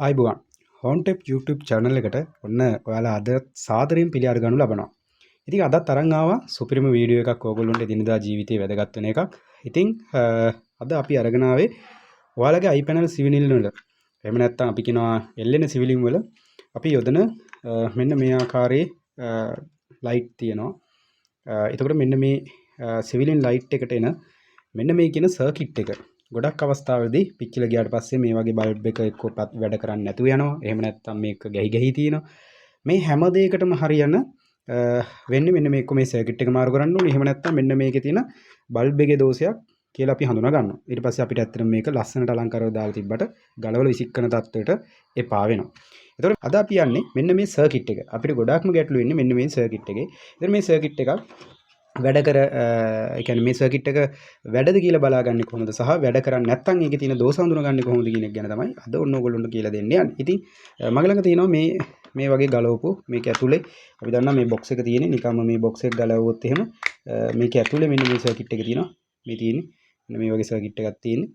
ආයිබෝවන් හෝන්ටෙප් YouTube channel එකට ඔන්න ඔයාලා අද සාදරයෙන් පිළිඅර ගන්නු ලබනවා. ඉතින් අදත් අරන් ආවා සුපිරිම වීඩියෝ එකක් ඕගොල්ලොන්ට එදිනදා ජීවිතේ වැදගත් වෙන එකක්. ඉතින් අද අපි අරගෙන ආවේ ඔයාලගේ iPanel සිවිනිල් වල එහෙම නැත්නම් අපි කියනවා එල්ලෙන සිවිලින් වල අපි යොදන මෙන්න මේ ආකාරයේ ලයිට් තියෙනවා. එතකොට මෙන්න මේ සිවිලින් ලයිට් එකට එන මෙන්න මේ කියන සර්කිට් එක ගොඩක් අවස්ථාවලදී පිච්චිලා ගියාට පස්සේ මේ වගේ බල්බ් එක එක්ක වැඩ කරන්නේ නැතුව යනවා. එහෙම නැත්නම් මේක ගැහි තියෙනවා. මේ හැම දෙයකටම හරියන වෙන්නේ මෙන්න මේක මේ සර්කිට් එක මාරු කරන්න ඕනේ. එහෙම නැත්නම් මෙන්න මේකේ තියෙන බල්බ් එකේ දෝෂයක් කියලා අපි හඳුනා ගන්නවා. ඊට පස්සේ අපිට ඇත්තටම මේක ලස්සනට අලංකාරව දාලා තිබ්බට ගලවල විසිකන තත්ත්වයට එපා වෙනවා. ඒතකොට අද අපි යන්නේ මෙන්න මේ සර්කිට් එක. අපිට ගොඩාක්ම ගැටලු වෙන්නේ මෙන්න මේ සර්කිට් එකේ. ඉතින් මේ සර්කිට් එකක් වැඩ කර ඒ කියන්නේ මේ සර්කිට් එක වැඩද කියලා බලාගන්නේ කොහොමද සහ වැඩ කරන්නේ නැත්නම් ඒකේ තියෙන දෝෂ හඳුනගන්නේ කොහොමද කියන එක ගැන තමයි අද ඔන්න ඔයගොල්ලන්ට කියලා දෙන්න යන්නේ. ඉතින් මගේ ළඟ තියෙනවා මේ වගේ ගලවපු මේක ඇතුලේ අපි දන්නා මේ බොක්ස් එක තියෙන්නේ නිකම්ම මේ බොක්ස් එක ගලවුවොත් එහෙම මේක ඇතුලේ මෙන්න මේ සර්කිට් එක තියෙනවා. මේ තියෙන්නේ මෙන්න මේ වගේ සර්කිට් එකක් තියෙන්නේ.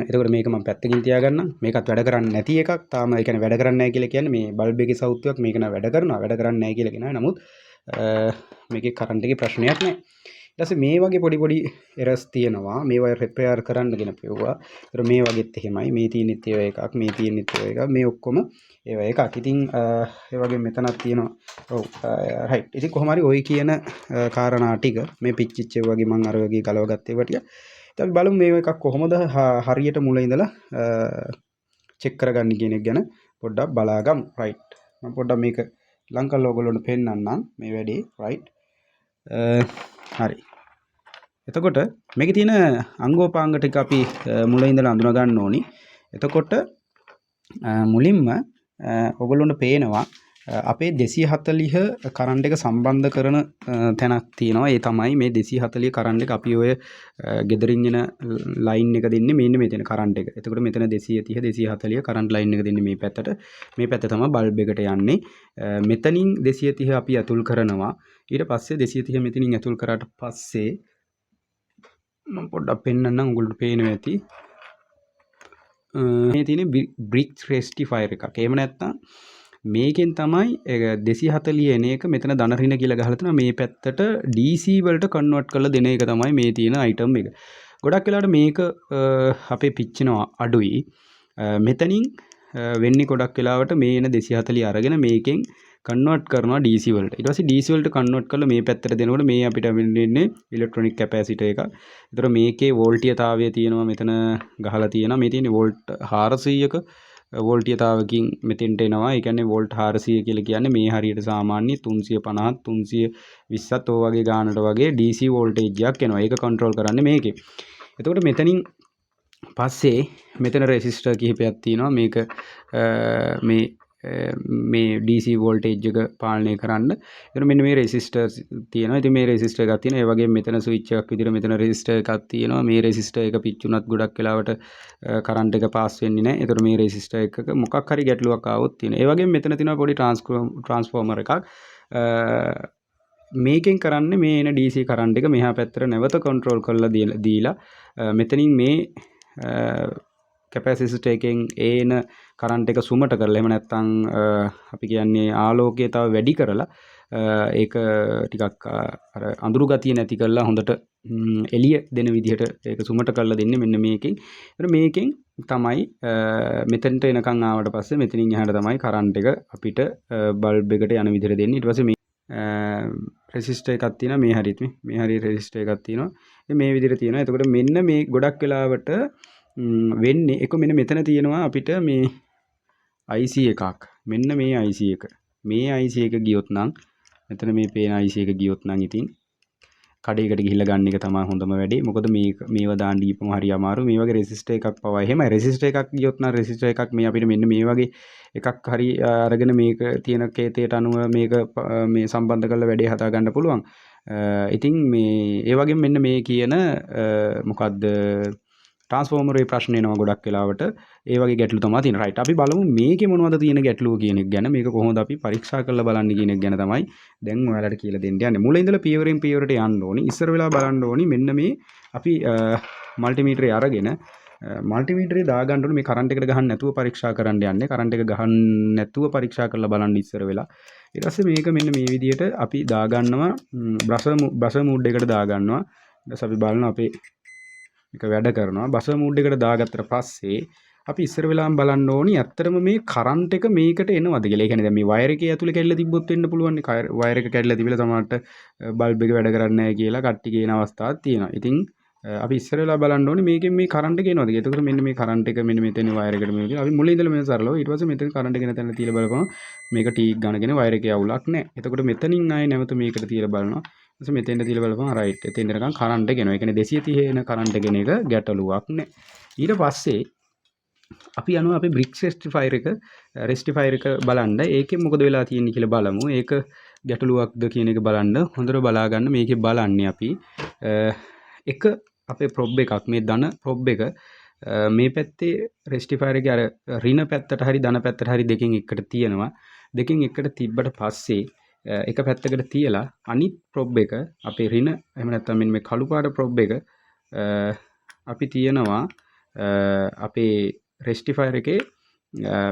එතකොට මේක මම පැත්තකින් තියාගන්නම්. මේකත් වැඩ කරන්නේ නැති එකක්. තාම ඒ කියන්නේ වැඩ කරන්නේ නැහැ කියලා කියන්නේ මේ බල්බ් එකේ සෞත්වයක් මේක නෑ වැඩ කරනවා. වැඩ කරන්නේ නැහැ කියලා කියනවා. නමුත් මේකේ කරන්ට් එකේ ප්‍රශ්නයක් නැහැ. ඊට පස්සේ මේ වගේ පොඩි එරර්ස් තියෙනවා. මේවා රිපෙයාර් කරන්න ගෙන පෙව්වා. ඒතර මේ වගේත් එහෙමයි. මේ තියෙනෙත් ඒවා එකක්, මේ තියෙනෙත් ඒවා එකක්. මේ ඔක්කොම ඒවා එකක්. ඉතින් ඒ වගේ මෙතනක් තියෙනවා. ඔව් රයිට්. ඉතින් කොහොම හරි ওই කියන කාරණා ටික මේ පිච්චිච්ච ඒ වගේ මම අර වගේ ගලවගත්තේ ඒවා ටික. ඉතින් අපි බලමු මේ එකක් කොහොමද හරියට මුල ඉඳලා චෙක් කරගන්නේ කියන එක ගැන පොඩ්ඩක් බලාගමු. රයිට්. මම පොඩ්ඩක් මේක ලංකල් ඕගොල්ලොන්ට පෙන්නන්නම් මේ වැඩේ. රයිට්. හරි. එතකොට මේකේ තියෙන අංගෝපාංග ටික අපි මුලින් ඉඳලා අඳුන ගන්න ඕනි. එතකොට මුලින්ම ඔයගොල්ලොන්ට පේනවා අපේ 240 කරන්ට් එක සම්බන්ධ කරන තැනක් තියෙනවා. ඒ තමයි මේ 240 කරන්ට් එක අපි ඔය ගෙදරින් එන ලයින් එක දෙන්නේ මෙන්න මෙතන කරන්ට් එක. එතකොට මෙතන 230 240 කරන්ට් ලයින් එක දෙන්නේ මේ පැත්තට. මේ පැත්ත තමයි බල්බ් එකට යන්නේ. මෙතනින් 230 අපි ඇතුල් කරනවා. ඊට පස්සේ 230 මෙතනින් ඇතුල් කරාට පස්සේ මම පොඩ්ඩක් පෙන්නන්නම් ඔයගොල්ලන්ට පේනවා ඇති. මේ තියෙන බ්‍රික් රෙක්ටිෆයර් එකක්. එහෙම නැත්නම් මේකෙන් තමයි 240 එන එක මෙතන ධන ඍණ කියලා ගහලා තියෙනවා. මේ පැත්තට DC වලට කන්වර්ට් කරලා දෙන එක තමයි මේ තියෙන අයිටම් එක. ගොඩක් වෙලාවට මේක අපේ පිච්චෙනවා අඩුයි. මෙතනින් වෙන්නේ ගොඩක් වෙලාවට මේ එන 240 අරගෙන මේකෙන් කන්වර්ට් කරනවා DC වලට. ඊට පස්සේ DC වලට කන්වර්ට් කරලා මේ පැත්තට දෙනකොට මේ අපිට වෙන්නේ ඉලෙක්ට්‍රොනික කැපැසිටර් එකක්. ඒතර මේකේ වෝල්ටීයතාවය තියෙනවා මෙතන ගහලා තියෙනවා. මේ තියෙන්නේ වෝල්ට් 400ක වෝල්ටීයතාවකින් මෙතෙන්ට එනවා. ඒ කියන්නේ වෝල්ට් 400 කියලා කියන්නේ මේ හරියට සාමාන්‍ය 350 320ත් ඔය වගේ ගානට වගේ DC වෝල්ටේජ් එකක් එනවා. ඒක කන්ට්‍රෝල් කරන්නේ මේකේ. එතකොට මෙතනින් පස්සේ මෙතන රෙසිස්ටර් කිහිපයක් තියෙනවා. මේක මේ DC වෝල්ටේජ් එක පාලනය කරන්න. එතන මෙන්න මේ රෙසිස්ටර් තියෙනවා. ඉතින් මේ රෙසිස්ටර් එකක් තියෙනවා. ඒ වගේම මෙතන ස්විච් එකක් විදිහට මෙතන රෙසිස්ටර් එකක් තියෙනවා. මේ රෙසිස්ටර් එක පිච්චුනත් ගොඩක් වෙලාවට කරන්ට් එක පාස් වෙන්නේ නැහැ. ඒතර මේ රෙසිස්ටර් එකක මොකක් හරි ගැටලුවක් ආවොත් තියෙනවා. ඒ වගේම මෙතන තියෙනවා පොඩි ට්‍රාන්ස්ෆෝමර් එකක්. මේකෙන් කරන්නේ මේ එන DC කරන්ට් එක මෙහා පැත්තට නැවත කන්ට්‍රෝල් කරලා දීලා මෙතනින් මේ කැපැසිටර් එකෙන් ඒන කරන්ට් එක සුමට කරලා එහෙම නැත්නම් අපි කියන්නේ ආලෝකය තව වැඩි කරලා ඒක ටිකක් අර අඳුරු ගතිය නැති කරලා හොඳට එළිය දෙන විදිහට ඒක සුමට කරලා දෙන්නේ මෙන්න මේකෙන්. ඒතර මේකෙන් තමයි මෙතනට එනකන් ආවට පස්සේ මෙතනින් එහාට තමයි කරන්ට් එක අපිට බල්බ් එකට යන විදිහට දෙන්නේ. ඊට පස්සේ මේ රෙසිස්ටර් එකක් තියෙනවා මේ හරියට මේ හරියට රෙසිස්ටර් එකක් තියෙනවා. මේ විදිහට තියෙනවා. එතකොට මෙන්න මේ ගොඩක් වෙලාවට වෙන්නේ එක මෙන්න මෙතන තියෙනවා අපිට මේ IC එකක්. මෙන්න මේ IC එක. මේ IC එක ගියොත් නම් මෙතන මේ පේන IC එක ගියොත් නම් ඉතින් කඩේකට ගිහිල්ලා ගන්න එක තමයි හොඳම වැඩේ. මොකද මේව දාන්න දීපම හරි අමාරු. මේ වගේ රෙසිස්ටර් එකක් පවා එහෙමයි. රෙසිස්ටර් එකක් ගියොත් නම් රෙසිස්ටර් එකක් මේ අපිට මෙන්න මේ වගේ එකක් හරි අරගෙන මේක තියෙන කේතයට අනුව මේක මේ සම්බන්ධ කරලා වැඩේ හදා ගන්න පුළුවන්. ඉතින් මේ ඒ වගේම මෙන්න මේ කියන මොකද්ද ට්‍රාන්ස්ෆෝමරේ ප්‍රශ්න එනවා ගොඩක් වෙලාවට. ඒ වගේ ගැටලු තමයි තියෙන. රයිට්. අපි බලමු මේකේ මොනවද තියෙන ගැටලුව කියන එක ගැන. මේක කොහොමද අපි පරීක්ෂා කරලා බලන්නේ කියන එක ගැන තමයි දැන් ඔයාලට කියලා දෙන්න යන්නේ. මුල ඉඳලා පියවරෙන් පියවරට යන්න ඕනි. ඉස්සර වෙලා බලන්න ඕනි මෙන්න මේ අපි මල්ටිමීටරේ අරගෙන මල්ටිමීටරේ දාගන්න ඕනේ මේ කරන්ට් එකට ගහන්න නැතුව පරීක්ෂා කරන්න යන්නේ. කරන්ට් එක ගහන්න නැතුව පරීක්ෂා කරලා බලන්න ඉස්සර වෙලා. ඊට පස්සේ මේක මෙන්න මේ විදිහට අපි දාගන්නවා බස මූඩ් එකට දාගන්නවා. ඊට පස්සේ අපි බලනවා අපේ මේක වැඩ කරනවා. බස මූඩ් එකට දාගත්තට පස්සේ අපි ඉස්සර වෙලාම බලන්න ඕනි ඇත්තටම මේ කරන්ට් එක මේකට එනවද කියලා. ඒ කියන්නේ දැන් මේ වයර් එකේ ඇතුලේ කැඩලා තිබ්බොත් වෙන්න පුළුවන් නේ. වයර් එක කැඩලා තිබිලා සමහරට බල්බ් එක වැඩ කරන්නේ නැහැ කියලා කට්ටි කියන අවස්ථාවක් තියෙනවා. ඉතින් අපි ඉස්සර වෙලා බලන්න ඕනේ මේකෙන් මේ කරන්ට් එක එනවද කියලා. එතකොට මෙන්න මේ කරන්ට් එක මෙන්න මෙතන වයර් එකට මේ කියලා. අපි මුලින් ඉඳලා මේ සරලව ඊට පස්සේ මෙතන කරන්ට් එක එන තැන තියලා බලපුවම මේක ටීක් ගන්නගෙන වයර් එකේ අවුලක් නැහැ. එතකොට මෙතනින් ආයේ නැවත මේකට තියලා බලනවා. ඊට පස්සේ මෙතෙන්ට තියලා බලපුවම රයිට්. එතෙන් එනකන් කරන්ට් එක එනවා. ඒ කියන්නේ 230 එන කරන්ට් එක එන එක ගැටලුවක් නැහැ. ඊට පස්සේ අපි යනවා අපේ බ්‍රික්ස් රෙස්ටිෆයර් එක බලන්න. ඒකෙන් මොකද වෙලා තියෙන්නේ කියලා බලමු. ඒක ගැටලුවක්ද කියන එක බලන්න. හොඳට බලා ගන්න. මේකේ බලන්නේ අපි එක අපේ ප්‍රොබ් එකක් මේ ධන ප්‍රොබ් එක මේ පැත්තේ රෙස්ටිෆයර් එකේ අර ඍණ පැත්තට හරි ධන පැත්තට හරි දෙකෙන් එකට තියෙනවා. දෙකෙන් එකට තිබ්බට පස්සේ එක පැත්තකට තියලා අනිත් ප්‍රොබ් එක අපේ ඍණ එහෙම නැත්නම් මෙන්න මේ කළු පාට ප්‍රොබ් එක අපි තියනවා අපේ රෙස්ටිෆයර් එකේ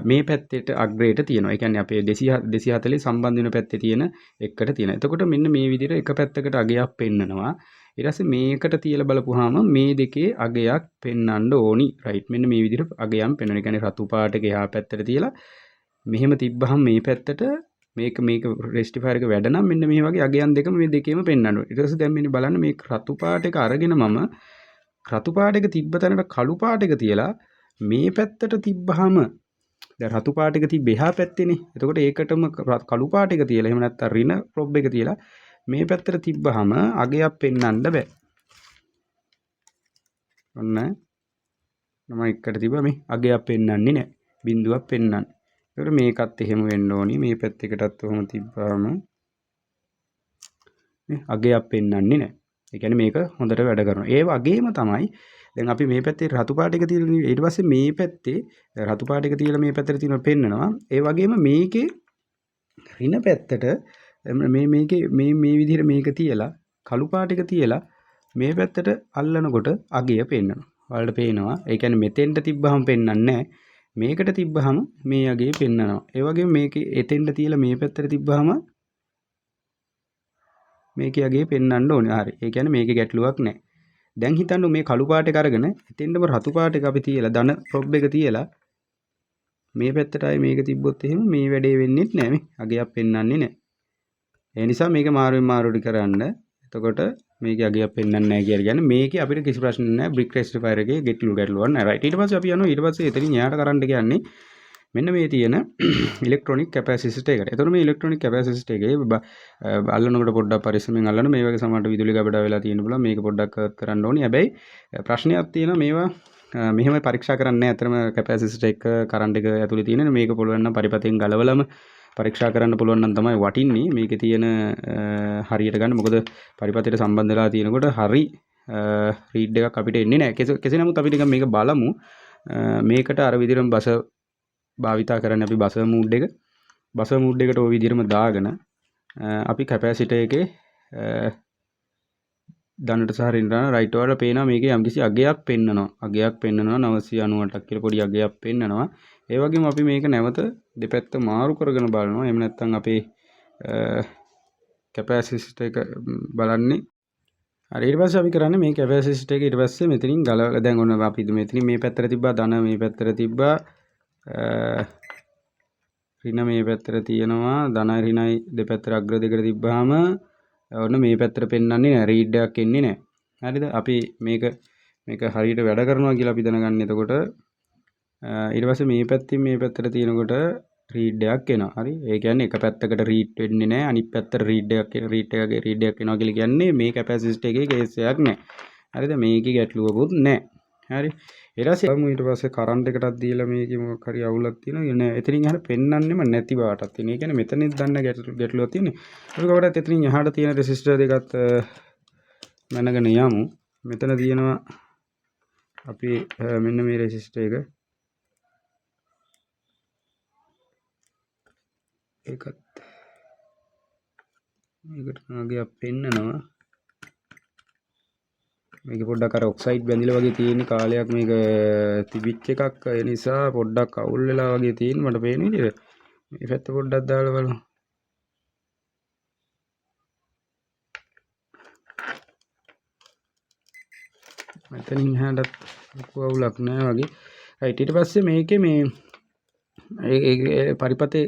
මේ පැත්තේට අග්‍රේට තියෙනවා. ඒ කියන්නේ අපේ 240 සම්බන්ධ වෙන පැත්තේ තියෙන එකට තියෙනවා. එතකොට මෙන්න මේ විදිහට එක පැත්තකට අගයක් පෙන්නනවා. ඊට පස්සේ මේකට තියලා බලපුවාම මේ දෙකේ අගයක් පෙන්වන්න ඕනි. රයිට්. මෙන්න මේ විදිහට අගයන් පෙන්වන. ඒ කියන්නේ රතු පාට එක එහා පැත්තට තියලා මෙහෙම තිබ්බහම මේ පැත්තට මේක රෙස්ටිෆයර් එක වැඩ නම් මෙන්න මේ වගේ අගයන් දෙකම මේ දෙකේම පෙන්වන්න ඕනේ. ඊට පස්සේ දැන් මෙන්න බලන්න මේ රතු පාට එක අරගෙන මම රතු පාට එක තිබ්බ තැනට කළු පාට එක තියලා මේ පැත්තට තිබ්බහම දැන් රතු පාට එක තිබ්බ එහා පැත්තේනේ. එතකොට ඒකටම කළු පාට එක තියලා එහෙම නැත්නම් ඍණ ප්‍රොබ් එක තියලා මේ පැත්තට තිබ්බහම අගයක් පෙන්වන්න බෑ. ඔන්න මම එකට තිබ්බා මේ අගයක් පෙන්වන්නේ නැහැ. බිඳුවක් පෙන්වන්නේ. ඒකට මේකත් එහෙම වෙන්න ඕනි. මේ පැත්තකටත් ඔහොම තිබ්බාම මේ අගයක් පෙන්වන්නේ නැහැ. ඒ කියන්නේ මේක හොඳට වැඩ කරනවා. ඒ වගේම තමයි දැන් අපි මේ පැත්තේ රතු පාට එක තියලා ඊට පස්සේ මේ පැත්තේ රතු පාට එක තියලා මේ පැත්තට තියෙනවා පෙන්නනවා. ඒ වගේම මේකේ ඍණ පැත්තට මේකේ මේ විදිහට මේක තියලා කළු පාට එක තියලා මේ පැත්තට අල්ලනකොට අගය පෙන්නනවා. ඔයාලට පේනවා. ඒ කියන්නේ මෙතෙන්ට තිබ්බහම පෙන්වන්නේ නැහැ. මේකට තිබ්බහම මේ අගය පෙන්නනවා. ඒ වගේම මේකේ එතෙන්ට තියලා මේ පැත්තට තිබ්බහම මේකේ අගේ පෙන්වන්න ඕනේ. හරි. ඒ කියන්නේ මේකේ ගැටලුවක් නැහැ. දැන් හිතන්න මේ කළු පාට එක අරගෙන එතෙන්ටම රතු පාට එක අපි තියලා ධන ප්‍රොබ් එක තියලා මේ පැත්තට ආයේ මේක තිබ්බොත් එහෙම මේ වැඩේ වෙන්නේ නැහැ මේ. අගයක් පෙන්වන්නේ නැහැ. ඒ නිසා මේක මාරුවෙන් මාරුවට කරන්න. එතකොට මේකේ අගයක් පෙන්වන්නේ නැහැ කියලා කියන්නේ මේකේ අපිට කිසි ප්‍රශ්නයක් නැහැ. බ්‍රික් රෙස්ටිෆයර් එකේ ගැටලුවක් නැහැ. රයිට්. ඊට පස්සේ අපි යනවා ඊට පස්සේ එතනින් එහාට කරන්න කියන්නේ මෙන්න මේ තියෙන ඉලෙක්ට්‍රොනික කැපැසිටර් එකට. එතකොට මේ ඉලෙක්ට්‍රොනික කැපැසිටර් එකේ අල්ලනකොට පොඩ්ඩක් පරිස්සමෙන් අල්ලන්න. මේ වගේ සමහරට විදුලි ගබඩා වෙලා තියෙන්න පුළුවන්. මේක පොඩ්ඩක් කරන්න ඕනි. හැබැයි ප්‍රශ්නයක් තියෙනවා මේවා මෙහෙම පරීක්ෂා කරන්නේ නැහැ. අතරම කැපැසිටර් එක කරන්ට් එක ඇතුලේ තියෙන මේක පුළුවන් නම් පරිපතෙන් ගලවලම පරීක්ෂා කරන්න පුළුවන් නම් තමයි වටින්නේ. මේකේ තියෙන හරියට ගන්න. මොකද පරිපතයට සම්බන්ධ වෙලා තියෙනකොට හරි රීඩ් එකක් අපිට එන්නේ නැහැ. කෙසේ නමුත් අපි ටිකක් මේක බලමු. මේකට අර විදිහටම බස භාවිතා කරන්නේ අපි බස මූඩ් එක. බස මූඩ් එකට ওই විදිහටම දාගෙන අපි කැපැසිටර් එකේ ධනට සහ ඍණට රයිට් වල පේනවා මේකේ යම්කිසි අගයක් පෙන්නනවා. අගයක් පෙන්නනවා 998ක් කියලා පොඩි අගයක් පෙන්නනවා. ඒ වගේම අපි මේක නැවත දෙපැත්ත මාරු කරගෙන බලනවා. එහෙම නැත්නම් අපේ කැපැසිටර් එක බලන්නේ. හරි ඊට පස්සේ අපි කරන්නේ මේ කැපැසිටර් එක ඊට පස්සේ මෙතනින් ගලවලා දැන් ඔන්න අපි මෙතනින් මේ පැත්තට තිබ්බා ධන මේ පැත්තට තිබ්බා ඍණ මේ පැත්තට තියෙනවා ධනයි ඍණයි දෙපැත්තට අග්‍ර දෙකට තිබ්බාම ඔන්න මේ පැත්තට පෙන්වන්නේ නැහැ රීඩ් එකක් එන්නේ නැහැ. හරිද? අපි මේක හරියට වැඩ කරනවා කියලා අපි දැනගන්න. එතකොට ඊට පස්සේ මේ පැත්තෙන් මේ පැත්තට තියෙනකොට රීඩ් එකක් එනවා. හරි? ඒ කියන්නේ එක පැත්තකට රීඩ් වෙන්නේ නැහැ. අනිත් පැත්තට රීඩ් එකක් එනවා කියලා කියන්නේ මේ කැපැසිටර් එකේ කේස් එකක් නැහැ. හරිද? මේකේ ගැටලුවකුත් නැහැ. හරි? ඊට පස්සේ කරන්ට් එකටත් දීලා මේකේ මොකක් හරි අවුලක් තියෙනවා නේද? එතනින් එහාට පෙන්වන්නෙම නැති බවටක් තියෙනවා. ඒ කියන්නේ මෙතනත් දන්න ගැටලුවක් තියෙන්නේ. ඒක කොහොමද එතනින් එහාට තියෙන රෙසිස්ටර් දෙකත් මැනගෙන යමු. මෙතන තියෙනවා අපි මෙන්න මේ රෙසිස්ටර් එක. ඒකත් මේකට නාගයක් පෙන්නනවා. මේක පොඩ්ඩක් අර ඔක්සයිඩ් බැඳිලා වගේ තියෙන කාලයක් මේක තිබිච්ච එකක්. ඒ නිසා පොඩ්ඩක් අවුල් වෙලා වගේ තියෙන මට පේන විදිහට. මේ පැත්ත පොඩ්ඩක් දාලා බලමු. මෙතනින් එහාටත් ලොකු අවුලක් නැහැ වගේ. රයිට් ඊට පස්සේ මේකේ මේ ඒ පරිපතේ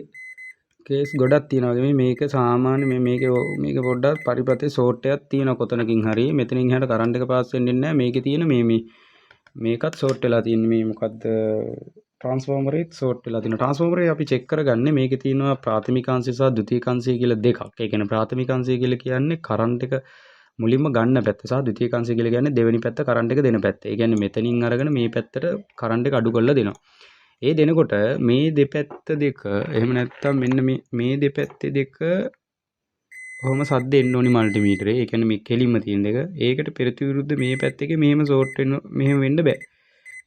කේස් ගොඩක් තියෙනවා. මේක සාමාන්‍ය මේක පොඩ්ඩක් පරිපතේ ෂෝට් එකක් තියෙනවා කොතනකින් හරි. මෙතනින් එහාට කරන්ට් එක පාස් වෙන්නේ නැහැ. මේකේ තියෙන මේකත් ෂෝට් වෙලා තියෙන්නේ. මේ මොකද්ද ට්‍රාන්ස්ෆෝමරේත් ෂෝට් වෙලා තියෙනවා. ට්‍රාන්ස්ෆෝමරේ අපි චෙක් කරගන්නේ මේකේ තියෙනවා ප්‍රාථමික අංශය සහ ද්විතීයික අංශය කියලා දෙකක්. ඒ කියන්නේ ප්‍රාථමික අංශය කියලා කියන්නේ කරන්ට් එක මුලින්ම ගන්න පැත්ත සහ ද්විතීයික අංශය කියලා කියන්නේ දෙවෙනි පැත්ත කරන්ට් එක දෙන පැත්ත. ඒ කියන්නේ මෙතනින් අරගෙන මේ පැත්තට කරන්ට් එක අඩු කරලා දෙනවා. ඒ දෙනකොට මේ දෙපැත්ත දෙක එහෙම නැත්නම් මෙන්න මේ දෙපැත්තේ දෙක කොහොම සද්ද එන්න ඕනි මල්ටිමීටරේ. ඒ කියන්නේ මේ කෙලින්ම තියෙන දෙක. ඒකට පෙරති විරුද්ධ මේ පැත්තේ මෙහෙම ෂෝට් වෙන්න මෙහෙම වෙන්න බෑ.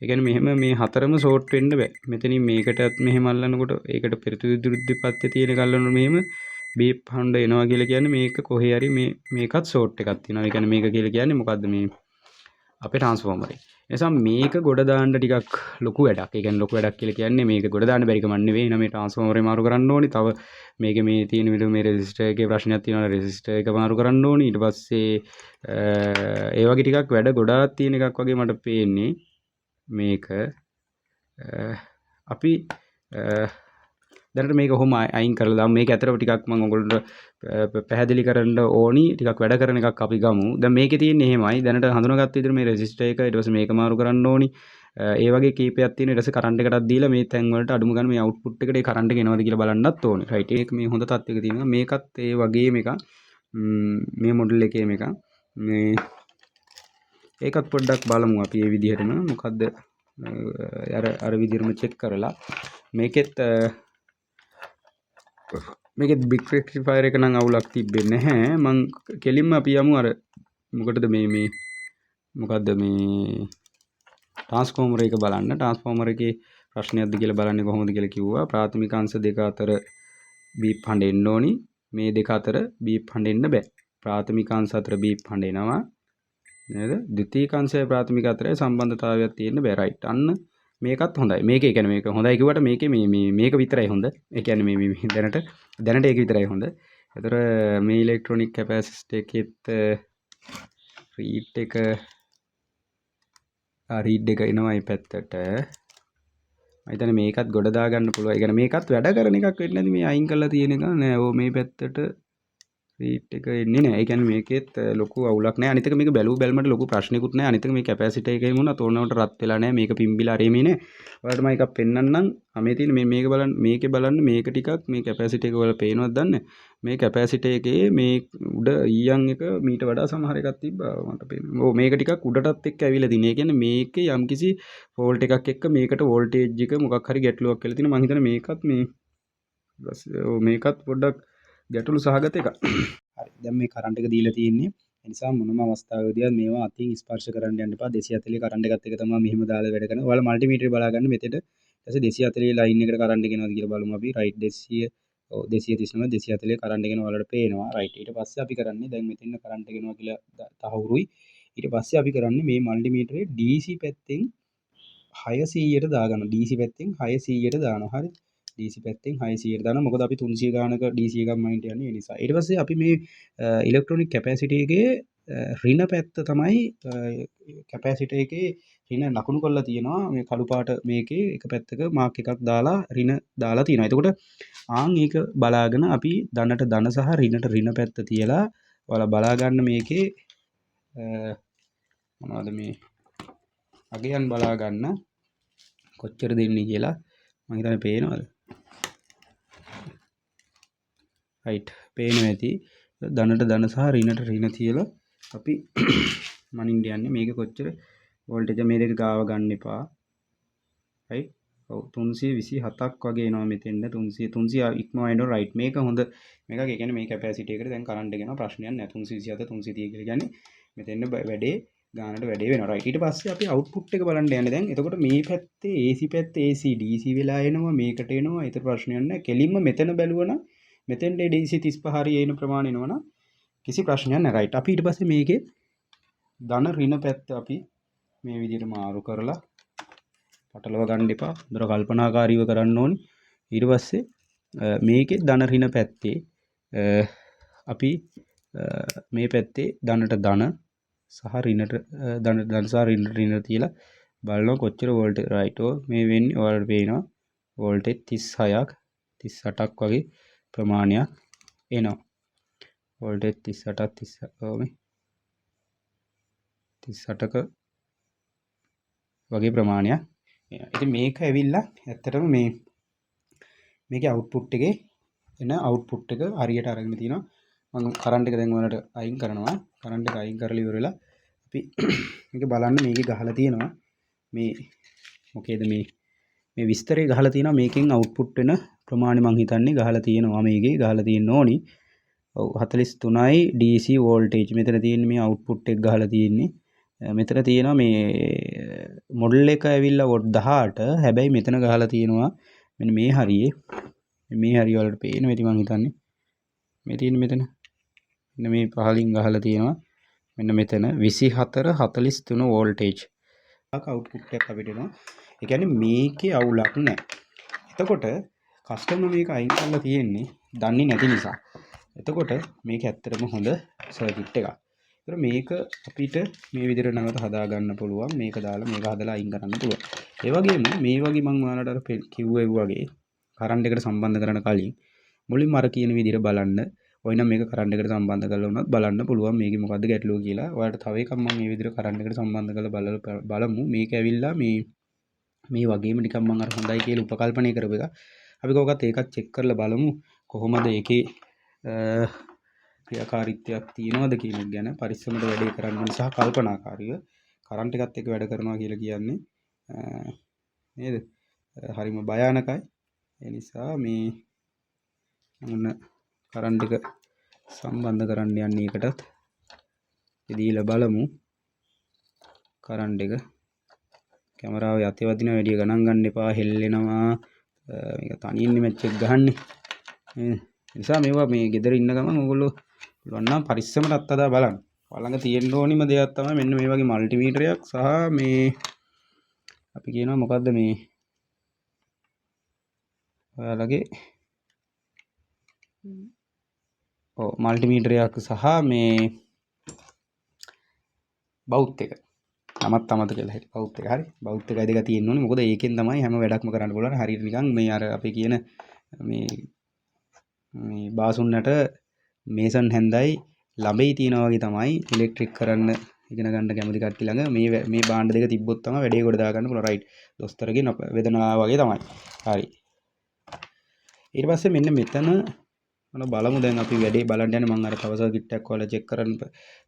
ඒ කියන්නේ මෙහෙම මේ හතරම ෂෝට් වෙන්න බෑ. මෙතනින් මේකටත් මෙහෙම අල්ලනකොට ඒකට පෙරති විරුද්ධ පැත්තේ තියෙන ගල්ලනකොට මෙහෙම බීප් හඬ එනවා කියලා කියන්නේ මේක කොහේ හරි මේකත් ෂෝට් එකක් තියෙනවා. ඒ කියන්නේ මේක කියලා කියන්නේ මොකද්ද මේ අපේ ට්‍රාන්ස්ෆෝමරේ. එනිසා මේක ගොඩ දාන්න ටිකක් ලොකු වැඩක්. ඒ කියන්නේ ලොකු වැඩක් කියලා කියන්නේ මේක ගොඩ දාන්න බැරි කමක් නෙවෙයි. එහෙනම් මේ ට්‍රාන්ස්ෆෝමරේ මාරු කරන්න ඕනි. තව මේකේ මේ තියෙන විදිහ මේ රෙසිස්ටර් එකේ ප්‍රශ්නයක් තියෙනවා. රෙසිස්ටර් එක මාරු කරන්න ඕනි. ඊට පස්සේ ඒ වගේ ටිකක් වැඩ ගොඩාක් තියෙන එකක් වගේ මට පේන්නේ මේක. අපි දැනට මේක කොහොම අයින් කරලා දාමු. මේක ඇතරම ටිකක් මම ඔයගොල්ලන්ට පැහැදිලි කරන්න ඕනි. ටිකක් වැඩ කරන එකක් අපි ගමු. දැන් මේකේ තියෙන්නේ එහෙමයි. දැනට හඳුනාගත්ත විදිහට මේ රෙසිස්ටර් එක ඊට පස්සේ මේක මාරු කරන්න ඕනි. ඒ වගේ කීපයක් තියෙන. ඊට පස්සේ කරන්ට් එකටත් දීලා මේ තැන් වලට අඩුම ගන්න මේ අවුට්පුට් එකට ඒ කරන්ට් එක එනවද කියලා බලන්නත් ඕනේ. රයිට්. ඒක මේ හොඳ තත්ත්වයක තියෙනවා. මේකත් ඒ වගේම එකක්. මේ මොඩල් එකේම එකක්. මේ ඒකත් පොඩ්ඩක් බලමු අපි මේ විදිහටම. මොකද්ද අර විදිහටම චෙක් කරලා මේකෙත් බිග් රෙක්ටිෆයර් එක නම් අවුලක් තිබෙන්නේ නැහැ. මං කෙලින්ම අපි යමු අර මොකටද මේ මොකද්ද මේ ට්‍රාන්ස්ෆෝමර් එක බලන්න. ට්‍රාන්ස්ෆෝමර් එකේ ප්‍රශ්නයක්ද කියලා බලන්නේ කොහොමද කියලා කිව්වා. ප්‍රාථමික අංශ දෙක අතර බීප් හඬ එන්න ඕනි. මේ දෙක අතර බීප් හඬ එන්න බෑ. ප්‍රාථමික අංශ අතර බීප් හඬ එනවා නේද? ද්විතීයික අංශය ප්‍රාථමික අතරේ සම්බන්ධතාවයක් තියෙන්න බෑ. රයිට්. අන්න මේකත් හොඳයි. මේකේ කියන්නේ මේක හොඳයි කිව්වට මේකේ මේක විතරයි හොඳ. ඒ කියන්නේ මේ දැනට ඒක විතරයි හොඳ. ඒතර මේ ඉලෙක්ට්‍රොනික කැපැසිටර් එකෙත් රීඩ් එක එනවා මේ පැත්තට. මම හිතන්නේ මේකත් ගොඩ දා ගන්න පුළුවන්. ඒ කියන්නේ මේකත් වැඩ කරන එකක් වෙන්නේ නැති මේ අයින් කරලා තියෙන එක නෑ. ඕ මේ පැත්තට රීට් එක එන්නේ නැහැ. ඒ කියන්නේ මේකෙත් ලොකු අවුලක් නැහැ. අනිත් එක මේක බැලුවමට ලොකු ප්‍රශ්නකුත් නැහැ. අනිත් එක මේ කැපැසිටර් එකේම උනත් ඕනවට රත් වෙලා නැහැ. මේක පිම්බිලා හරියම නේ. ඔයාලට මම එකක් පෙන්නන්නම්. මේ තියෙන මේක බලන්න. මේකේ බලන්න මේක ටිකක් මේ කැපැසිටර් එක වල පේනවද දන්නේ? මේ කැපැසිටර් එකේ මේ උඩ ඊයන් එක මීට වඩා සමහර එකක් තිබ්බා මට පේනවා. ඔව් මේක ටිකක් උඩටත් එක්ක ඇවිල්ලා තිනේ. ඒ කියන්නේ මේකේ යම්කිසි ෆෝල්ට් එකක් එක්ක මේකට වෝල්ටේජ් එක මොකක් හරි ගැටලුවක් කියලා තිනවා. මම හිතන්නේ මේකත් පොඩ්ඩක් ගැටලු සහගත එකක්. හරි. දැන් මේ කරන්ට් එක දීලා තියෙන්නේ. ඒ නිසා මොනම අවස්ථාවකදීවත් මේවා අතින් ස්පර්ශ කරන්න යන්න එපා. 240 කරන්ට් එකත් එක තමයි මෙහෙම දාලා වැඩ කරනවා. ඔයාලා මල්ටිමීටරේ බලා ගන්න මෙතෙට. ඊට පස්සේ 240 ලයින් එකට කරන්ට් එක එනවාද කියලා බලමු අපි. රයිට් 200 ඔව් 239 240 කරන්ට් එක එනවා ඔයාලට පේනවා. රයිට්. ඊට පස්සේ අපි කරන්නේ දැන් මෙතන කරන්ට් එක එනවා කියලා තහවුරුයි. ඊට පස්සේ අපි කරන්නේ මේ මල්ටිමීටරේ DC පැත්තෙන් 600ට දාගන්න. DC පැත්තෙන් 600ට දානවා. හරි. DC පැත්තෙන් 600ට දානවා. මොකද අපි 300 ගානක DC එකක් මයින්ට යන්නේ ඒ නිසා. ඊට පස්සේ අපි මේ ඉලෙක්ට්‍රොනික කැපැසිටි එකේ ඍණ පැත්ත තමයි කැපැසිටර් එකේ ඍණ ලකුණු කරලා තියෙනවා. මේ කළු පාට මේකේ එක පැත්තක මාක් එකක් දාලා ඍණ දාලා තියෙනවා. එතකොට ඒක බලාගෙන අපි ධනට ධන සහ ඍණට ඍණ පැත්ත තියලා ඔයාලා බලා ගන්න මේකේ මොනවද මේ අගයන් බලා ගන්න කොච්චර දෙන්නේ කියලා මම හිතන්නේ පේනවද? රයිට් පේනවා ඇති. ධනට ධන සහ ඍණට ඍණ තියලා අපි මනින්න යන්නේ මේක කොච්චර වෝල්ටේජ් මේ දෙක ගාව ගන්න එපා. රයිට්. ඔව් 327ක් වගේ එනවා මෙතෙන්ද 300 ඉක්මවා එනවා. රයිට්. මේක හොඳ මේක. ඒ කියන්නේ මේ කැපැසිටි එකට දැන් කරන්ට් එක යනවා ප්‍රශ්නයක් නැහැ. 327 330 කියලා කියන්නේ මෙතෙන්ද වැඩේ ගානට වැඩේ වෙනවා. රයිට්. ඊට පස්සේ අපි අවුට්පුට් එක බලන්න යන්නේ දැන්. එතකොට මේ පැත්තේ AC පැත්තේ AC DC වෙලා එනවා මේකට එනවා. ඒතර ප්‍රශ්නයක් නැහැ. කෙලින්ම මෙතන බැලුවනම් මෙතෙන්ට DC 35 හරි එන ප්‍රමාණය එනවනම් කිසි ප්‍රශ්නයක් නැහැ. රයිට්. අපි ඊට පස්සේ මේකේ ධන ඍණ පැත්ත අපි මේ විදිහට මාරු කරලා පටලව ගන්න එපා. හොඳට කල්පනාකාරීව කරන්න ඕනි. ඊට පස්සේ මේකේ ධන ඍණ පැත්තේ අපි මේ පැත්තේ ධනට ධන සහ ඍණට ධන සහ ඍණ තියලා බලනවා කොච්චර වෝල්ටේජ් රයිට්. මේ වෙන්නේ ඔයාලට පේනවා වෝල්ටේජ් 36ක් 38ක් වගේ ප්‍රමාණයක් එනවා. වෝල්ටේජ් 38ක් 38ක වගේ ප්‍රමාණයක් එනවා. ඉතින් මේක ඇවිල්ලා ඇත්තටම මේකේ අවුට්පුට් එකේ එන අවුට්පුට් එක හරියට අරගෙන තිනවා. මම කරන්ට් එක දැන් ඔයාලට අයින් කරනවා. කරන්ට් එක අයින් කරලා ඉවර වෙලා අපි මේක බලන්න මේකේ ගහලා තියෙනවා. මේ මොකේද මේ විස්තරය ගහලා තියෙනවා. මේකෙන් අවුට්පුට් වෙන ප්‍රමාණය මම හිතන්නේ ගහලා තියෙනවා. මේකේ ගහලා තියෙන්න ඕනි. ඔව් 43යි DC වෝල්ටේජ්. මෙතන තියෙන්නේ මේ අවුට්පුට් එක ගහලා තියෙන්නේ. මෙතන තියෙනවා මේ මොඩල් එක ඇවිල්ලා වොට් 18. හැබැයි මෙතන ගහලා තියෙනවා මෙන්න මේ හරියේ. මේ හරිය වලට පේනවා. ඉතින් මම හිතන්නේ මේ තියෙන්නේ මෙතන. මෙන්න මේ පහලින් ගහලා තියෙනවා. මෙන්න මෙතන 24 43 වෝල්ටේජ්. අවුට්පුට් එකක් අපිට එනවා. ඒ කියන්නේ මේකේ අවුලක් නැහැ. එතකොට කස්ටමර් මේක අයින් කරලා තියෙන්නේ දන්නේ නැති නිසා. එතකොට මේක ඇත්තටම හොඳ සර්කිට් එකක්. ඒතර මේක අපිට මේ විදිහට නැවත හදා ගන්න පුළුවන්. මේක දාලා මේක හදලා අයින් කරන්න පුළුවන්. ඒ වගේම මේ වගේ මම ඔයාලට අර කිව්වා වගේ කරන්ට් එකට සම්බන්ධ කරන කලින් මුලින්ම අර කියන විදිහට බලන්න. ඔයනම් මේක කරන්ට් එකට සම්බන්ධ කරලා උනත් බලන්න පුළුවන් මේකේ මොකද්ද ගැටලුව කියලා. ඔයාලට තව එකක් මම මේ විදිහට කරන්ට් එකට සම්බන්ධ කරලා බලමු. මේක ඇවිල්ලා මේ වගේම නිකන් මම අර හොඳයි කියලා උපකල්පනය කරපු එක. අපි කවකත් ඒකත් චෙක් කරලා බලමු කොහොමද ඒකේ ක්‍රියාකාරීත්වයක් තියෙනවද කියන එක ගැන පරිස්සමට වැඩේ කරන්න ඕන සහ කල්පනාකාරීව කරන්ට් එකත් එක්ක වැඩ කරනවා කියලා කියන්නේ නේද? හරිම භයානකයි. ඒ නිසා මේ මොන කරන්ට් එක සම්බන්ධ කරන්න යන්නේ එකටත් දීලා බලමු. කරන්ට් එක කැමරාව යතේ වදින වැඩි ගණන් ගන්න එපා. හෙල්ලෙනවා. මේක තනියෙන් මැච් එක ගහන්නේ. නිසා මේවා මේ ගෙදර ඉන්න ගමන් ඕගොල්ලෝ පුළුවන් පරිස්සමට අත්හදා බලන්න. ඔයාලඟ තියෙන්න ඕනිම දෙයක් තමයි මෙන්න මේ වගේ මල්ටිමීටරයක් සහ මේ අපි කියනවා මොකද්ද මේ ඔයාලගේ මල්ටිමීටරයක් සහ මේ බවුත් එක. නමත් අමතක කියලා හිටිය බවුත් එක. හරි. බවුත් එකයි දෙක තියෙන්න ඕනේ. මොකද ඒකෙන් තමයි හැම වැඩක්ම කරන්න පුළුවන්. හරියට නිකන් මේ අර අපි කියන මේ බාසුන්නට මේසන් හැන්දයි ළඹයි තියනවා වගේ තමයි ඉලෙක්ට්‍රික් කරන්න ඉගෙන ගන්න කැමති කට්ටිය ළඟ මේ බාණ්ඩ දෙක තිබ්බොත් තමයි වැඩේ ගොඩ දා ගන්න පුළුවන්. රයිට්. දොස්තරගේ වේදනාව වගේ තමයි. හරි. ඊට පස්සේ මෙන්න මෙතන මොන බලමු දැන් අපි වැඩේ බලන්න යන්නේ මම අර තව සර්කිට් එකක් වල චෙක් කරන්න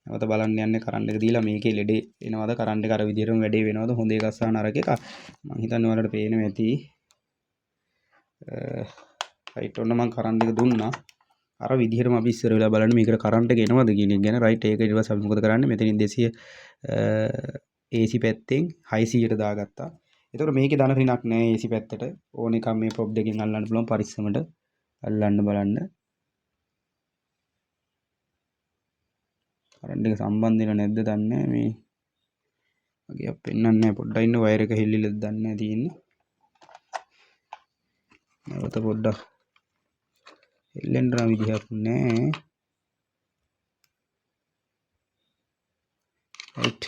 නැවත බලන්න යන්නේ කරන්ට් එක දීලා මේකේ ලෙඩේ එනවද කරන්ට් එක අර විදිහටම වැඩේ වෙනවද හොඳ එකක් සහ නරක එකක් මම හිතන්නේ ඔයාලට පේනවා ඇති. රයිට් ඔන්න මම කරන්ට් එක දුන්නා. අර විදිහටම අපි ඉස්සර වෙලා බලන්න මේකට කරන්ට් එක එනවද කියන එක ගැන. රයිට්. ඒක ඊට පස්සේ අපි මොකද කරන්නේ මෙතනින් 200 AC පැත්තෙන් 600ට දාගත්තා. ඒතකොට මේකේ ධන ඍණක් නැහැ AC පැත්තට. ඕන එකක් මේ ප්‍රොබ් දෙකෙන් අල්ලන්න පුළුවන් පරිස්සමට අල්ලන්න බලන්න. කරන්ට් එක සම්බන්ධ වෙලා නැද්ද දන්නේ නැහැ මේ. වගේ අප් පෙන්නන්නේ නැහැ. පොඩ්ඩක් ඉන්න වයර් එක හෙල්ලිලාද දන්නේ නැහැ තියෙන්නේ. නැවත පොඩ්ඩක් එල්ලෙන්න නම් විදිහක් නැහැ. රයිට්.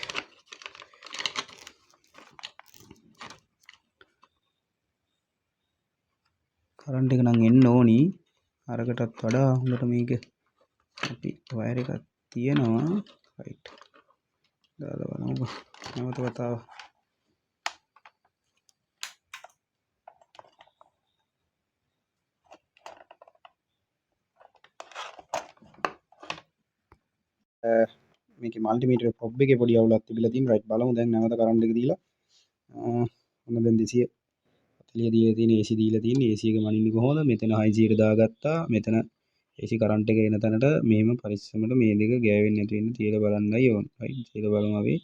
කරන්ට් එක නම් එන්න ඕනි. අරකටත් වඩා හොඳට මේක අපි වයර් එකක් තියෙනවා. රයිට්. දාලා බලමු. නැවත වතාව. මේකේ මල්ටිමීටර ප්‍රොබ් එකේ පොඩි අවුලක් තිබිලා තියෙනවා. රයිට්. බලමු දැන් නැවත කරන්ට් එක දීලා. ඔන්න දැන් 240 දීලා තියෙන AC දීලා තියෙන්නේ. AC එක මනින්නේ කොහොමද? මෙතන 600ට දාගත්තා. මෙතන AC කරන්ට් එක එන තැනට මේම පරිස්සමට මේ දෙක ගෑවෙන්නේ නැති වෙන්න තියලා බලන්නයි ඕන. රයිට්. තියලා බලමු අපි.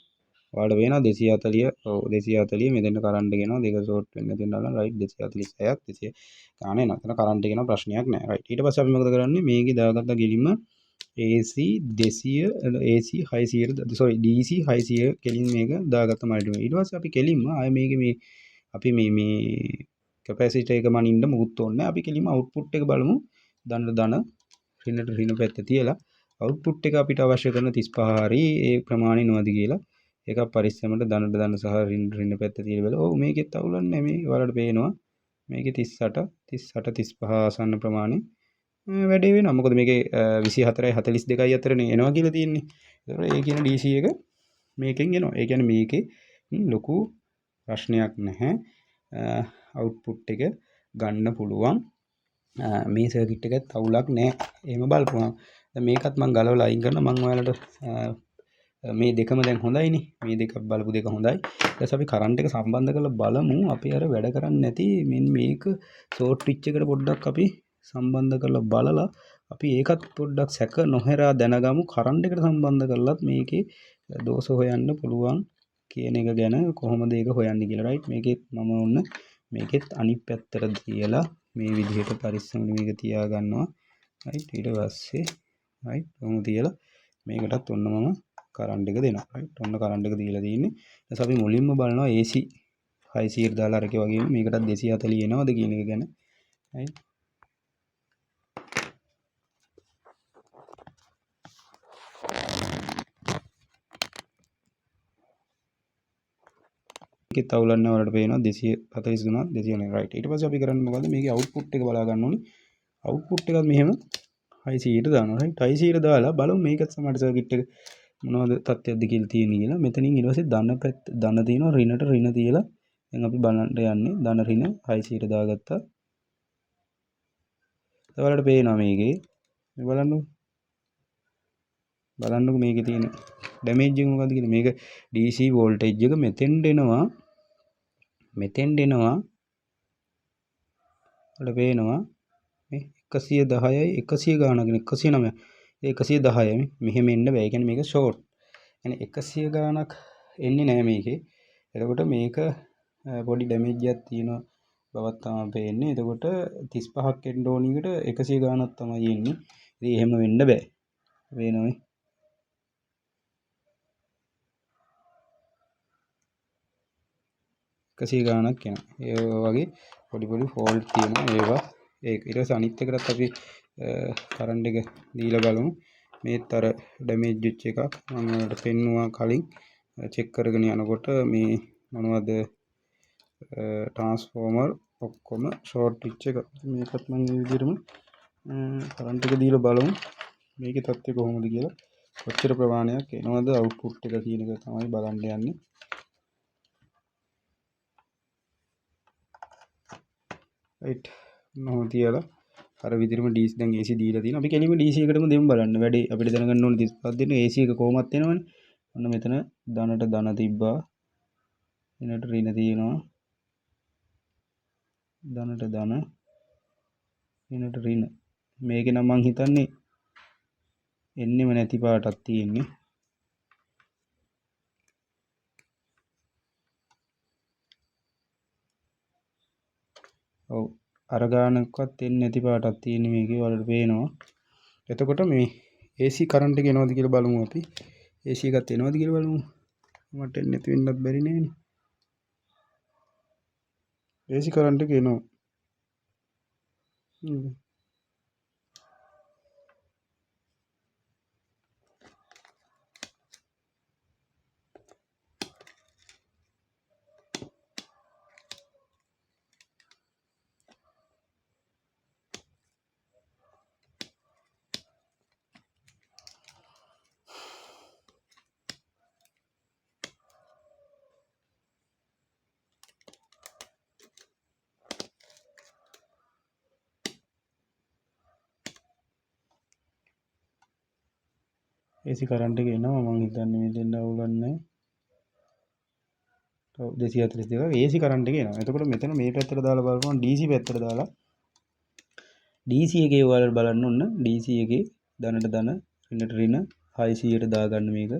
ඔයාලට වෙනවා 240. ඔව් 240 මෙතෙන්ට කරන්ට් එක එනවා. දෙක ෂෝට් වෙන්න දෙන්න බලන්න. රයිට්. 246ක් 200 ගාන එනවා. එතන කරන්ට් එක එනවා ප්‍රශ්නයක් නැහැ. රයිට්. ඊට පස්සේ අපි මොකද කරන්නේ? මේකේ දාගත්ත ගෙලින්ම AC 200 AC 600 sorry DC 600 කෙලින් මේක දාගත්ත මල්ටිමීටර්. ඊට පස්සේ අපි කෙලින්ම ආය මේකේ මේ අපි මේ කැපැසිටර් එක මනින්න මුකුත් ඕනේ නැහැ. අපි කෙලින්ම අවුට්පුට් එක බලමු. ධනට ධන ඍණට ඍණ පැත්ත තියලා අවුට්පුට් එක අපිට අවශ්‍ය කරන 35 හරි ඒ ප්‍රමාණය නෝද කියලා ඒක පරිස්සමට ධනට ධන සහ ඍණ ඍණ පැත්ත තියලා බලලා ඔව් මේකෙත් අවුලක් නැහැ මේ ඔයාලට පේනවා මේකේ 38 35 ආසන්න ප්‍රමාණය වැඩේ වෙනවා. මොකද මේකේ 24යි 42යි අතරනේ එනවා කියලා තියෙන්නේ. ඒතකොට ඒ කියන DC එක මේකෙන් එනවා. ඒ කියන්නේ මේකේ ලොකු ප්‍රශ්නයක් නැහැ. අවුට්පුට් එක ගන්න පුළුවන්. මේ සර්කිට් එකත් අවුලක් නැහැ. එහෙම බලපුවම. දැන් මේකත් මම ගලවලා අයින් කරනවා. මම ඔයාලට මේ දෙකම දැන් හොඳයිනේ. මේ දෙක බලපු දෙක හොඳයි. ඊට පස්සේ අපි කරන්ට් එක සම්බන්ධ කරලා බලමු. අපි අර වැඩ කරන්නේ නැති මෙන්න මේක ෂෝට් ස්විච් එකට පොඩ්ඩක් අපි සම්බන්ධ කරලා බලලා අපි ඒකත් පොඩ්ඩක් සැක නොහෙරා දැනගමු. කරන්ට් එකට සම්බන්ධ කරලත් මේකේ දෝෂ හොයන්න පුළුවන් කියන එක ගැන කොහොමද ඒක හොයන්නේ කියලා. රයිට් මේකෙත් මම ඔන්න මේකෙත් අනිත් පැත්තට තියලා මේ විදිහට පරිස්සමෙන් මේක තියා ගන්නවා. රයිට් ඊට පස්සේ රයිට් කොහොම තියලා මේකටත් ඔන්න මම කරන්ට් එක දෙනවා. රයිට් ඔන්න කරන්ට් එක දීලා තියෙන්නේ. ඊට අපි මුලින්ම බලනවා AC 600 දාලා අරකේ වගේම මේකටත් 240 එනවද කියන එක ගැන. රයිට් මේකෙත් අවුලක් නැහැ. වලට පේනවා 240 ගුණා 209 රයිට්. ඊට පස්සේ අපි කරන්නේ මොකද්ද? මේකේ අවුට්පුට් එක බලා ගන්න ඕනේ. අවුට්පුට් එකත් මෙහෙම 600ට දානවා. රයිට් 600ට දාලා බලමු මේකත් සමහර සර්කිට් එක මොනවද තත්ත්වයක්ද කියලා තියෙන්නේ කියලා. මෙතනින් ඊට පස්සේ ධන පැත්ත ධන තියෙනවා ඍණට ඍණ තියලා දැන් අපි බලන්න යන්නේ ධන ඍණ 600ට දාගත්තා. ඔයාලට පේනවා මේකේ මේ බලන්නකෝ මේකේ තියෙන ඩැමේජ් එක මොකද්ද කියලා. මේක DC වෝල්ටේජ් එක මෙතෙන්ට එනවා ඔයාලට පේනවා මේ 110යි 100 ගානක් 109 110යි මෙහෙම එන්න බෑ. ඒ කියන්නේ මේක ෂෝට්. يعني 100 ගානක් එන්නේ නැහැ මේකේ. එතකොට මේක පොඩි ඩැමේජ් එකක් තියෙන බවක් තමයි පේන්නේ. එතකොට 35ක් එන්න ඕන එකට 100 ගානක් තමයි එන්නේ. ඉතින් එහෙම වෙන්න බෑ. පේනවනේ. එකසිය ගානක් එනවා. ඒ වගේ පොඩි ෆෝල්ට් තියෙනවා ඒවා. ඒක ඊට පස්සේ අනිත් එකටත් අපි කරන්ට් එක දීලා බලමු. මේත් අර ඩැමේජ් වෙච්ච එකක්. මම ඔයාලට පෙන්නුවා කලින් චෙක් කරගෙන යනකොට මේ මොනවද ට්‍රාන්ස්ෆෝමර් ඔක්කොම ෂෝට් වෙච්ච එක. මේකත් මම මේ විදිහටම කරන්ට් එක දීලා බලමු. මේකේ තත්ත්වය කොහොමද කියලා. කොච්චර ප්‍රමාණයක් එනවද අවුට්පුට් එක කියන එක තමයි බලන්න යන්නේ. රයිට් මොහොත තියලා අර විදිහටම DC දැන් AC දීලා තියෙනවා. අපි කෙලින්ම DC එකටම දෙමු බලන්න. වැඩි අපිට දැනගන්න ඕනේ 35 දෙන්න AC එක කොහොමත් එනවනේ. ඔන්න මෙතන ධනට ධන තිබ්බා. ඍණට ඍණ තියෙනවා. ධනට ධන ඍණට ඍණ. මේකේ නම් මං හිතන්නේ එන්නෙම නැති පාටක් තියෙන්නේ. ඔව් අර ගානක්වත් එන්නේ නැති පාටක් තියෙන්නේ මේකේ වලට පේනවා. එතකොට මේ AC කරන්ට් එක එනවද කියලා බලමු අපි. AC එකත් එනවද කියලා බලමු. මට එන්නේ නැති වෙන්නත් බැරි නේනේ. AC කරන්ට් එක එනවා. AC කරන්ට් එක එනවා මම හිතන්නේ මේ දෙන්න අවුලක් නැහැ. ඔව් 242 AC කරන්ට් එක එනවා. එතකොට මෙතන මේ පැත්තට දාලා බලපුවම DC පැත්තට දාලා DC එකේ ඔයාලට බලන්න ඕන DC එකේ ධනට ධන ඍණට ඍණ 600ට දාගන්න මේක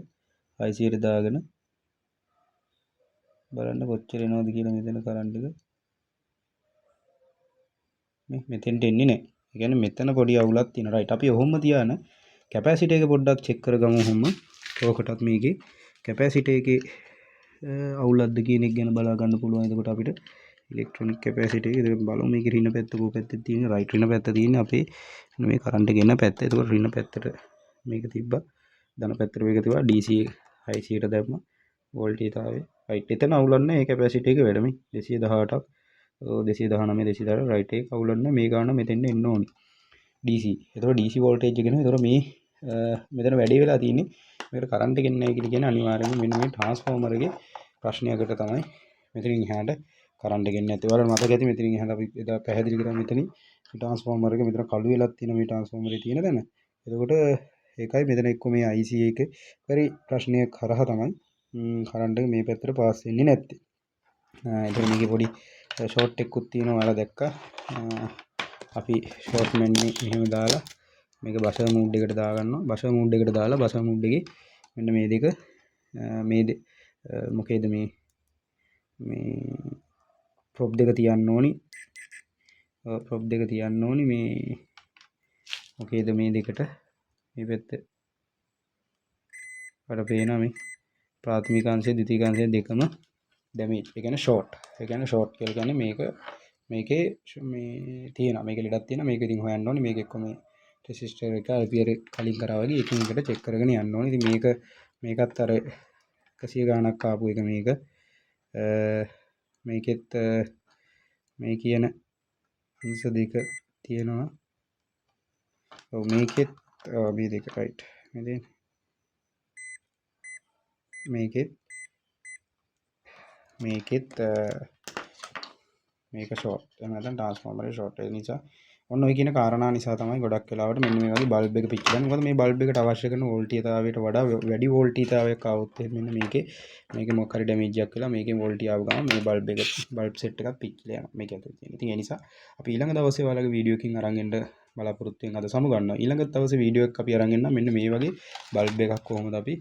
600ට දාගෙන බලන්න කොච්චර එනවද කියලා මෙතන කරන්ට් එක මේ මෙතෙන්ට එන්නේ නැහැ. ඒ කියන්නේ මෙතන පොඩි අවුලක් තියෙනවා. රයිට් අපි ඔහොම තියාන කැපැසිටි එක පොඩ්ඩක් චෙක් කරගමු ඔහොම. ඕකටත් මේකේ කැපැසිටි එකේ අවුලක්ද කියන එක ගැන බලා ගන්න පුළුවන්. එතකොට අපිට ඉලෙක්ට්‍රොනික කැපැසිටි එක ඉතින් බලමු මේකේ ඍණ පැත්ත කො පැත්තේ තියෙන්නේ. රයිට් ඍණ පැත්ත තියෙන්නේ අපේ මේ කරන්ට් එක එන පැත්ත. එතකොට ඍණ පැත්තට මේක තිබ්බා. ධන පැත්තට මේක තිබ්බා. DC 600ට දැම්මා. වෝල්ටේජතාවය රයිට්. එතන අවුලක් නැහැ. ඒ කැපැසිටි එක වැඩමි 218ක් 219 210 රයිට් එක අවුලක් නැහැ. මේ ගාන මෙතෙන් එන්න ඕනි. DC. එතකොට DC වෝල්ටේජ් එක එනවා. එතකොට මේ මෙතන වැඩි වෙලා තියෙන්නේ මේකට කරන්ට් එක එන්නේ නැහැ කියලා කියන්නේ අනිවාර්යයෙන්ම මෙන්න මේ ට්‍රාන්ස්ෆෝමර් එකේ ප්‍රශ්නයකට තමයි මෙතනින් එහාට කරන්ට් එක එන්නේ නැත්තේ. ඔයාලට මතක ඇති මෙතනින් එහාට අපි එදා පැහැදිලි කරා මෙතනින් ට්‍රාන්ස්ෆෝමර් එක මෙතන කළු වෙලක් තියෙන මේ ට්‍රාන්ස්ෆෝමර් එකේ තියෙන තැන. එතකොට ඒකයි මෙතන එක්ක මේ IC එක හරි ප්‍රශ්නයක් කරා තමයි කරන්ට් එක මේ පැත්තට පාස් වෙන්නේ නැත්තේ. එතකොට මේකේ පොඩි ෂෝට් එකකුත් තියෙනවා ඔයාලා දැක්කා. අපි ෂෝට් මෙන්නේ මෙහෙම දාලා මේක බෂර් මූඩ් එකට දාගන්නවා. බෂර් මූඩ් එකට දාලා බෂර් මූඩ් එකේ මෙන්න මේ දෙක මොකේද මේ ප්‍රොප් දෙක තියන්න ඕනි. ප්‍රොප් දෙක තියන්න ඕනි මේ මොකේද මේ දෙකට මේ පැත්ත වල පේනවා මේ ප්‍රාථමික අංශය ද්විතීයික අංශය දෙකම ඩැමේජ්. ඒ කියන්නේ ෂෝට්. ඒ කියන්නේ ෂෝට් කියලා කියන්නේ මේකේ මේ තියෙනවා. මේක ලෙඩක් තියෙනවා. මේක ඉතින් හොයන්න ඕනේ. මේක එක්ක මේ රෙසිස්ටර් එක රිපියර් කලින් කරා වගේ එකින් එකට චෙක් කරගෙන යන්න ඕනේ. ඉතින් මේකත් අර 100 ගාණක් ආපු එක මේක. මේකෙත් මේ කියන අංශ දෙක තියෙනවා. ඔව් මේකෙත් මේ දෙක රයිට්. මේකෙත් මේක ෂෝට්. එහෙනම් නැත්නම් ට්‍රාන්ස්ෆෝමර් එක ෂෝට්. ඒ නිසා ඔන්න ඔය කියන කාරණා නිසා තමයි ගොඩක් වෙලාවට මෙන්න මේ වගේ බල්බ් එක පිච්චෙන්නේ. මොකද මේ බල්බ් එකට අවශ්‍ය කරන වෝල්ටීයතාවයට වඩා වැඩි වෝල්ටීයතාවයක් આવොත් මෙන්න මේකේ මොකක් හරි ඩැමේජ් එකක් වෙලා මේකෙන් වෝල්ටී ආව ගමන් මේ බල්බ් සෙට් එකක් පිච්චිලා යනවා. මේක ඇතුලේ තියෙන. ඉතින් ඒ නිසා අපි ඊළඟ දවසේ ඔයාලගේ වීඩියෝ එකකින් අරන් එන්න බලාපොරොත්තු වෙන අද සමු ගන්නවා. ඊළඟ දවසේ වීඩියෝ එකක් අපි අරන් එන්නම් මෙන්න මේ වගේ බල්බ් එකක් කොහොමද අපි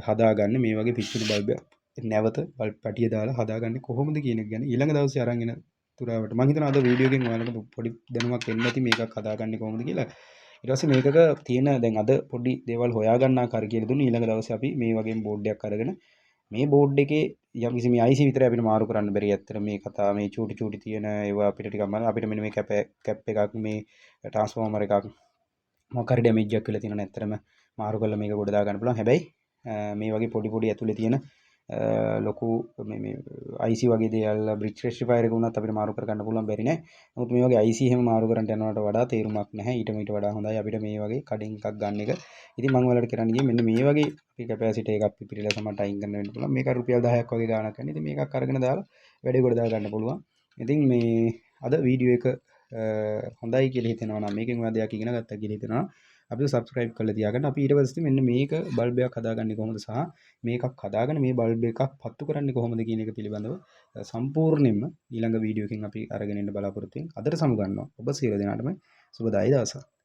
හදාගන්නේ මේ වගේ පිච්චුණු බල්බ් එකක්. නැවත බල්බ් පැටිය දාලා හදාගන්නේ කොහොමද කියන එක ගැන ඊළඟ දවසේ අරන් එන තුරාවට මම හිතනවා අද වීඩියෝ එකෙන් ඔයාලට පොඩි දැනුමක් එන්න ඇති මේකක් හදාගන්නේ කොහොමද කියලා. ඊට පස්සේ මේකක තියෙන දැන් අද පොඩි දේවල් හොයාගන්න ආකාර කියලා දුන්නේ. ඊළඟ දවසේ අපි මේ වගේම බෝඩ් එකක් අරගෙන මේ බෝඩ් එකේ යම් කිසි මේ IC විතරයි අපිට මාරු කරන්න බැරි. ඇත්තට මේ කතාව මේ චූටි තියෙන ඒවා අපිට ටිකක් අපිට මෙන්න මේ කැප් එකක් මේ ට්‍රාන්ස්ෆෝමර් එකක් මොකක් හරි ඩැමේජ් එකක් කියලා තියෙනවා. ඇත්තටම මාරු කරලා මේක ගොඩ දා ගන්න පුළුවන්. හැබැයි මේ වගේ පොඩි ඇතුලේ තියෙන ලොකු මේ IC වගේ දේවල් බ්‍රිජ් රෙක්ටිෆයර් එක උනත් අපිට මාරු කරගන්න පුළුවන් බැරි නෑ. නමුත් මේ වගේ IC එහෙම මාරු කරන්න යනවට වඩා තේරුමක් නැහැ. ඊට වඩා හොඳයි අපිට මේ වගේ කඩින් එකක් ගන්න එක. ඉතින් මම ඔයාලට කරන්න ගියේ මෙන්න මේ වගේ අපි කැපැසිටි එකක් පිපිරිලා සමහරට අයින් කරන්න වෙන්න පුළුවන්. මේක රුපියල් 10ක් වගේ ගාණක් ගන්න. ඉතින් මේකක් අරගෙන දාලා වැඩේ ගොඩ දා ගන්න පුළුවන්. ඉතින් මේ අද වීඩියෝ එක හොඳයි කියලා හිතෙනවා නම් මේකෙන් ඔයා දෙයක් ඉගෙන ගත්තා කියලා හිතෙනවා. අපිව සබ්ස්ක්‍රයිබ් කරලා තියාගන්න. අපි ඊට පස්සේ මෙන්න මේක බල්බ් එකක් හදාගන්නේ කොහොමද සහ මේකක් හදාගෙන මේ බල්බ් එකක් පත්තු කරන්නේ කොහොමද කියන එක පිළිබඳව සම්පූර්ණයෙන්ම ඊළඟ වීඩියෝ එකකින් අපි අරගෙන එන්න බලාපොරොත්තු වෙනවා. අදට සමු ගන්නවා. ඔබ සියලු දෙනාටම සුබදායි දවසක්.